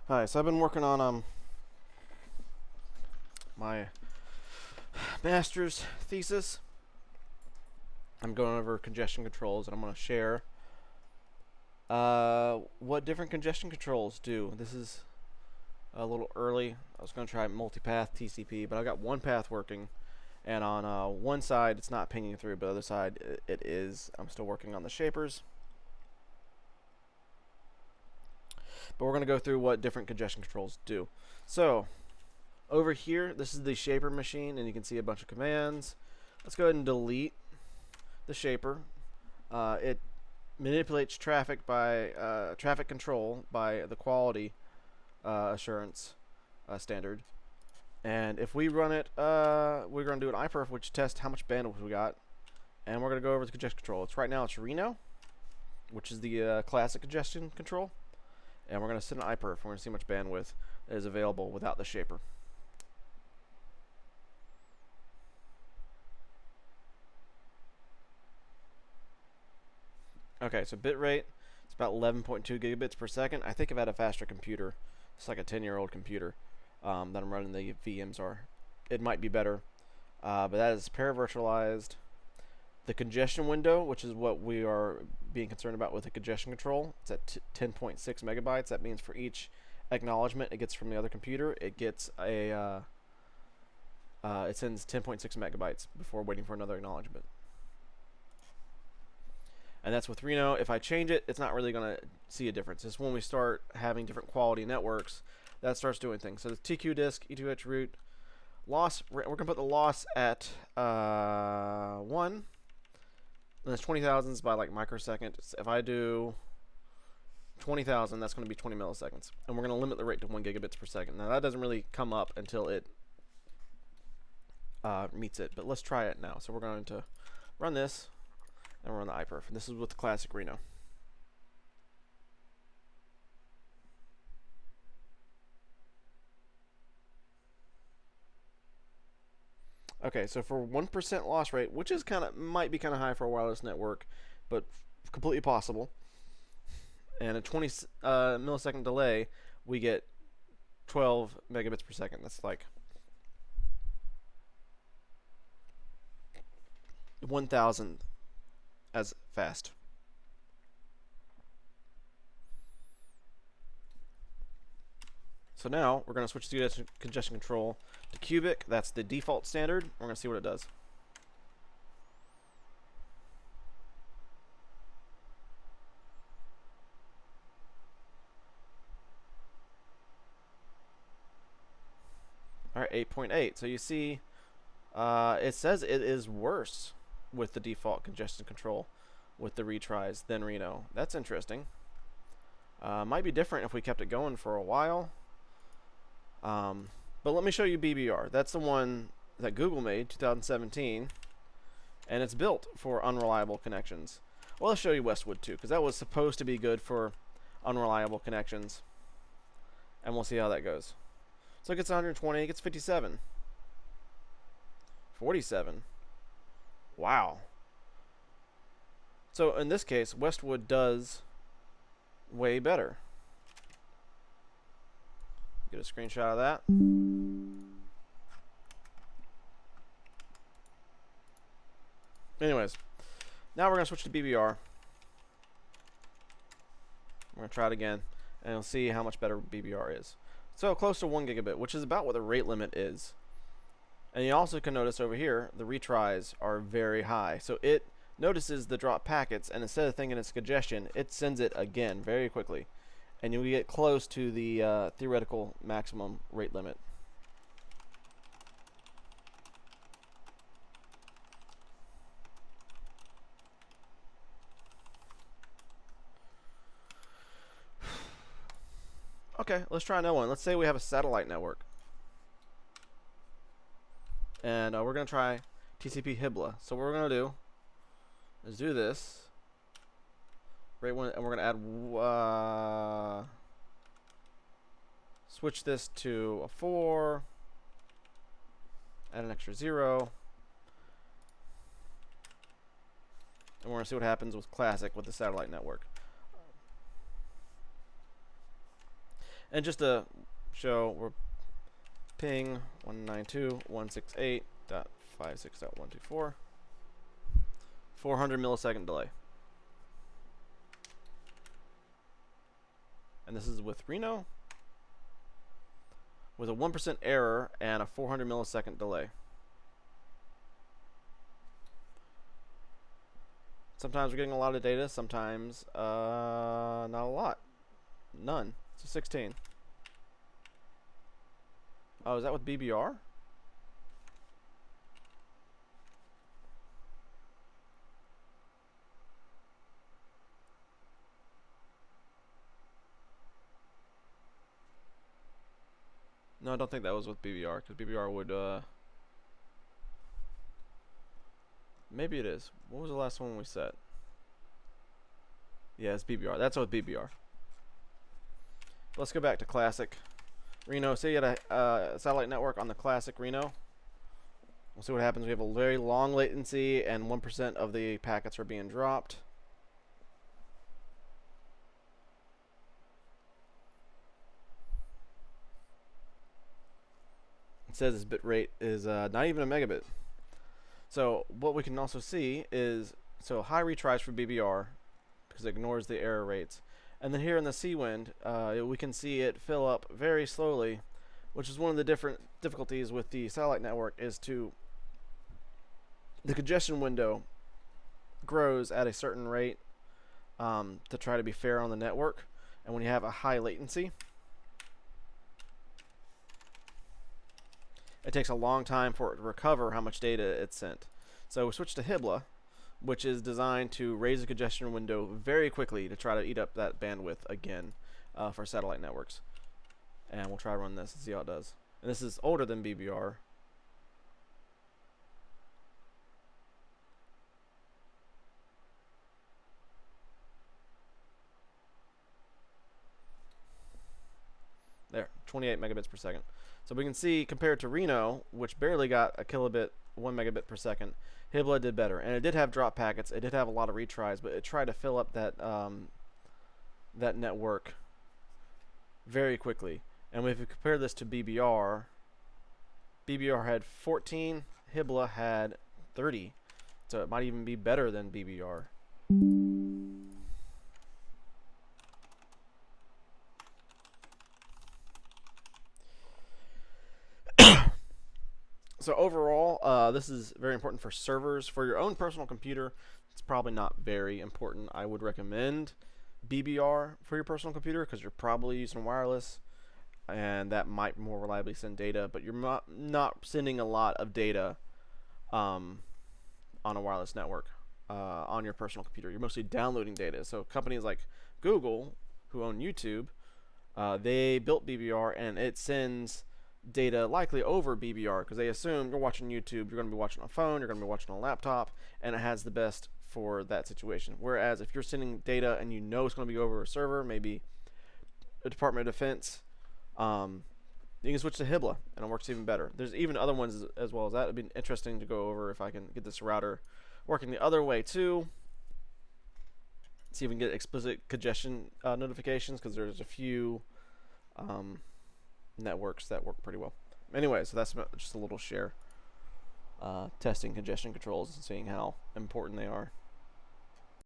Hi, so I've been working on my master's thesis. I'm going over congestion controls, and I'm going to share what different congestion controls do. This is a little early. I was going to try multipath TCP, but I got one path working, and on one side it's not pinging through, but the other side it is. I'm still working on the shapers, but we're going to go through what different congestion controls do. So over here, this is the shaper machine, and you can see a bunch of commands. Let's go ahead and delete the shaper. It manipulates traffic by traffic control by the quality assurance standard. And if we run it, we're going to do an iPerf, which tests how much bandwidth we got. And we're going to go over the congestion control. Right now it's Reno, which is the classic congestion control. And we're going to set an iPerf. We're going to see how much bandwidth is available without the shaper. Okay, so bit rate, it's about 11.2 gigabits per second. I think if I had a faster computer, it's like a 10-year-old computer that I'm running the VMs are, it might be better. But that is paravirtualized. The congestion window, which is what we are being concerned about with the congestion control, it's at 10.6 megabytes. That means for each acknowledgement it gets from the other computer, it gets a it sends 10.6 megabytes before waiting for another acknowledgement. And that's with Reno. If I change it, it's not really going to see a difference. It's when we start having different quality networks that starts doing things. So the TQ disk, E2H root, loss, we're going to put the loss at 1. And that's 20,000s by like microsecond. So if I do 20,000, that's going to be 20 milliseconds. And we're going to limit the rate to 1 gigabits per second. Now that doesn't really come up until it meets it. But let's try it now. So we're going to run this. And we're on the iPerf. And this is with the classic Reno. Okay, so for 1% loss rate, which is might be kind of high for a wireless network, but completely possible. And a 20 millisecond delay, we get 12 megabits per second. That's like 1,000 as fast. So now we're going to switch to congestion control to cubic. That's the default standard. We're going to see what it does. All right, 8.8. So you see, it says it is worse with the default congestion control with the retries than Reno. That's interesting. Might be different if we kept it going for a while. But let me show you BBR. That's the one that Google made, 2017, and it's built for unreliable connections. Well, let's show you Westwood too, because that was supposed to be good for unreliable connections, and we'll see how that goes. So it gets 120, it gets 57, 47. Wow. So in this case, Westwood does way better. Get a screenshot of that. Anyways, now we're going to switch to BBR. We're going to try it again, and you'll see how much better BBR is. So close to 1 gigabit, which is about what the rate limit is. And you also can notice over here, the retries are very high. So it notices the drop packets, and instead of thinking it's congestion, it sends it again very quickly. And you get close to the theoretical maximum rate limit. Okay, let's try another one. Let's say we have a satellite network. And we're going to try TCP HIBLA. So what we're going to do is do this. Rate 1, and we're going to add switch this to a 4, add an extra 0, and we're going to see what happens with classic with the satellite network. And just to show, we're ping 192.168.56.124, 400 millisecond delay. And this is with Reno, with a 1% error and a 400 millisecond delay. Sometimes we're getting a lot of data, sometimes not a lot. None. So 16. Oh, is that with BBR? No, I don't think that was with BBR, because BBR would, maybe it is. What was the last one we set? Yeah, it's BBR. That's with BBR. Let's go back to classic Reno. Say you had a satellite network on the classic Reno. We'll see what happens. We have a very long latency, and 1% of the packets are being dropped. It says its bit rate is not even a megabit. So what we can also see is, so high retries for BBR, because it ignores the error rates. And then here in the C-wind, we can see it fill up very slowly, which is one of the different difficulties with the satellite network, is the congestion window grows at a certain rate to try to be fair on the network. And when you have a high latency, it takes a long time for it to recover how much data it sent. So we switch to HIBLA, which is designed to raise the congestion window very quickly to try to eat up that bandwidth again for satellite networks. And we'll try to run this and see how it does. And this is older than BBR. There, 28 megabits per second. So we can see, compared to Reno, which barely got a kilobit, 1 megabit per second, HIBLA did better. And it did have drop packets, it did have a lot of retries, but it tried to fill up that that network very quickly. And if we compare this to BBR, BBR had 14, HIBLA had 30. So it might even be better than BBR. So overall, this is very important for servers. For your own personal computer, it's probably not very important. I would recommend BBR for your personal computer because you're probably using wireless, and that might more reliably send data, but you're not sending a lot of data on a wireless network on your personal computer. You're mostly downloading data. So companies like Google, who own YouTube, they built BBR, and it sends data likely over BBR because they assume you're watching YouTube, you're going to be watching on a phone, you're going to be watching on a laptop, and it has the best for that situation. Whereas if you're sending data and you know it's going to be over a server, maybe a Department of Defense, you can switch to HIBLA and it works even better. There's even other ones as well as that. It'd be interesting to go over if I can get this router working the other way too. See if we can get explicit congestion notifications, because there's a few networks that work pretty well. Anyway, so that's just a little share. Testing congestion controls and seeing how important they are.